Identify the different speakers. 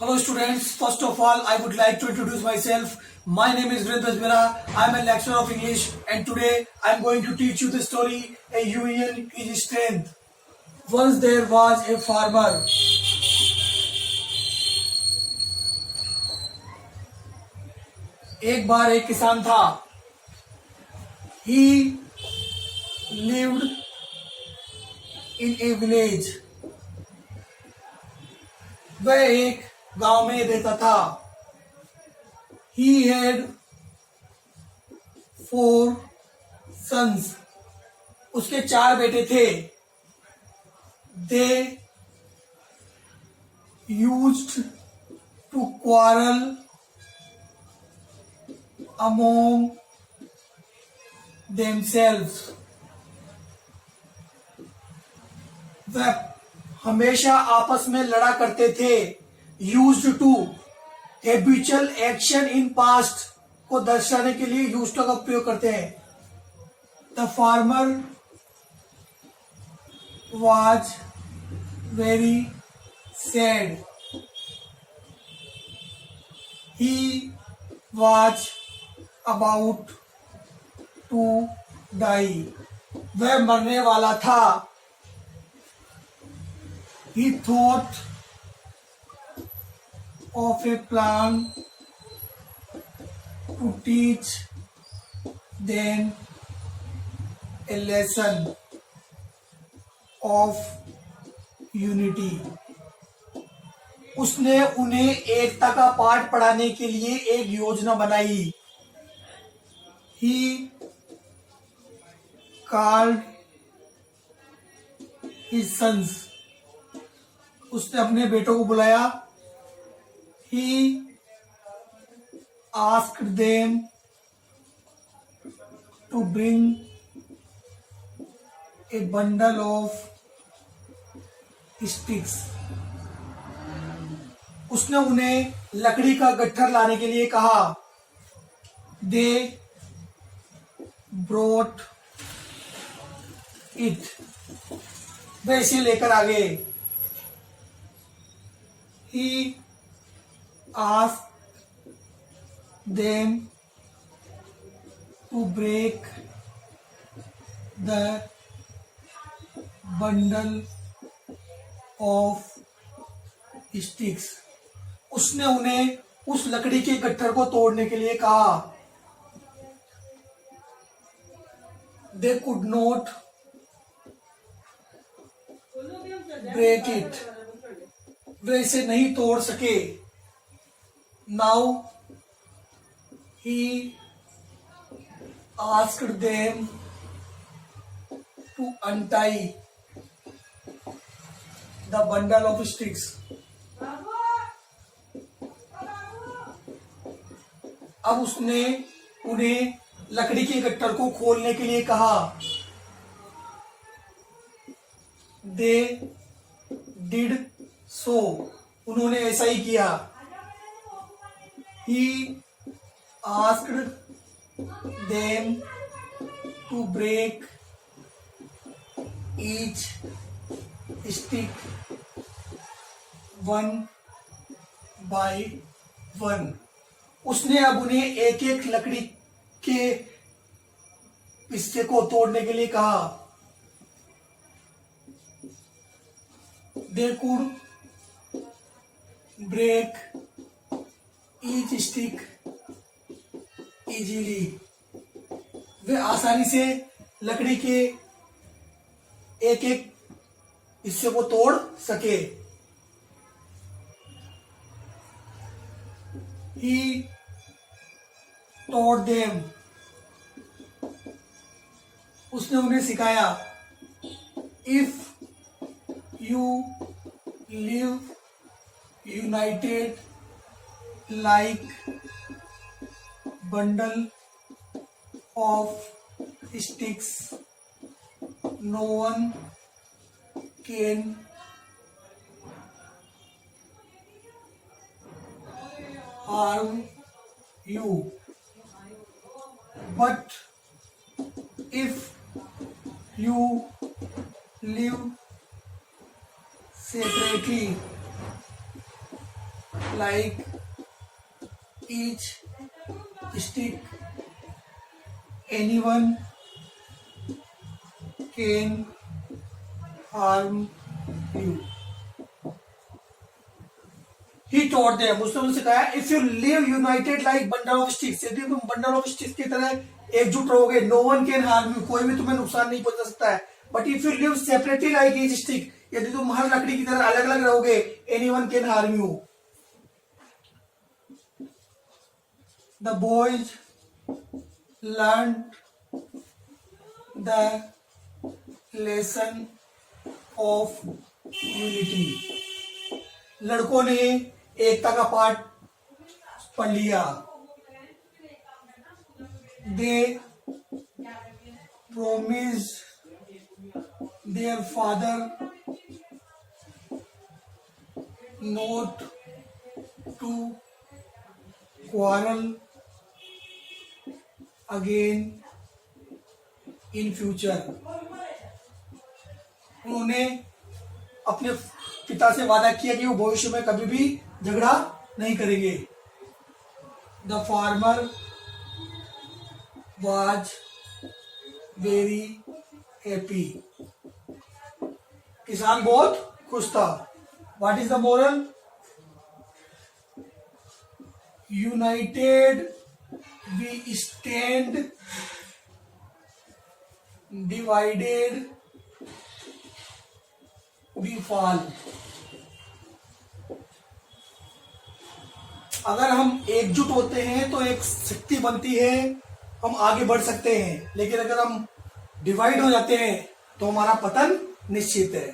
Speaker 1: Hello students, first of all I would like to introduce myself. My name is Virendra Bajmera. I am a lecturer of English and today I am going to teach you the story A Union is Strength. Once there was a farmer. एक बार एक किसान था. He lived in a village. वह एक गांव में रहता था. He had 4 sons. उसके 4 बेटे थे. They used to quarrel among themselves. वह हमेशा आपस में लड़ा करते थे. Used to habitual action in past को दर्शाने के लिए यूज्ड टू का प्रयोग करते हैं. The farmer was very sad. He was about to die. वह मरने वाला था. He thought of a plan to teach them a lesson of unity. उसने उन्हें एकता का पाठ पढ़ाने के लिए एक योजना बनाई. He called his sons. उसने अपने बेटों को बुलाया. He asked them to bring a bundle of sticks. उसने उन्हें लकड़ी का गट्ठर लाने के लिए कहा. They brought it. वे इसे लेकर आ गए. He asked them to break the bundle of sticks. उसने उन्हें उस लकड़ी के गट्ठर को तोड़ने के लिए कहा. They could not break it. वे इसे नहीं तोड़ सके. Now he asked them to untie the bundle of sticks. अब उसने उन्हें लकड़ी के गट्ठर को खोलने के लिए कहा. They did so. उन्होंने ऐसा ही किया. He asked them to break each stick one by one. उसने अब उन्हें एक एक लकड़ी के हिस्से को तोड़ने के लिए कहा. They could break each stick easily. वे आसानी से लकड़ी के एक एक हिस्से को तोड़ सके. He taught them. उसने उन्हें सिखाया. If you live united like bundle of sticks, no one can harm you. But if you live separately like each stick anyone can harm you. He taught them, उसने उनसे कहा, if you live united like bundle of sticks, यदि तुम bundle of sticks की तरह एकजुट रहोगे, no one can harm you, कोई भी तुम्हें नुकसान नहीं पहुंचा सकता है. But if you live separately like each stick, यदि तुम हर लकड़ी की तरह अलग अलग रहोगे, anyone can harm you. The boys learned the lesson of unity. लड़कों ने एकता का पाठ पढ़ लिया. They promised their father not to quarrel again in future. उन्होंने अपने पिता से वादा किया कि वो भविष्य में कभी भी झगड़ा नहीं करेंगे. The farmer was very happy. किसान बहुत खुश था. What is the moral? United we stand, divided we fall. अगर हम एकजुट होते हैं तो एक शक्ति बनती है, हम आगे बढ़ सकते हैं. लेकिन अगर हम डिवाइड हो जाते हैं तो हमारा पतन निश्चित है.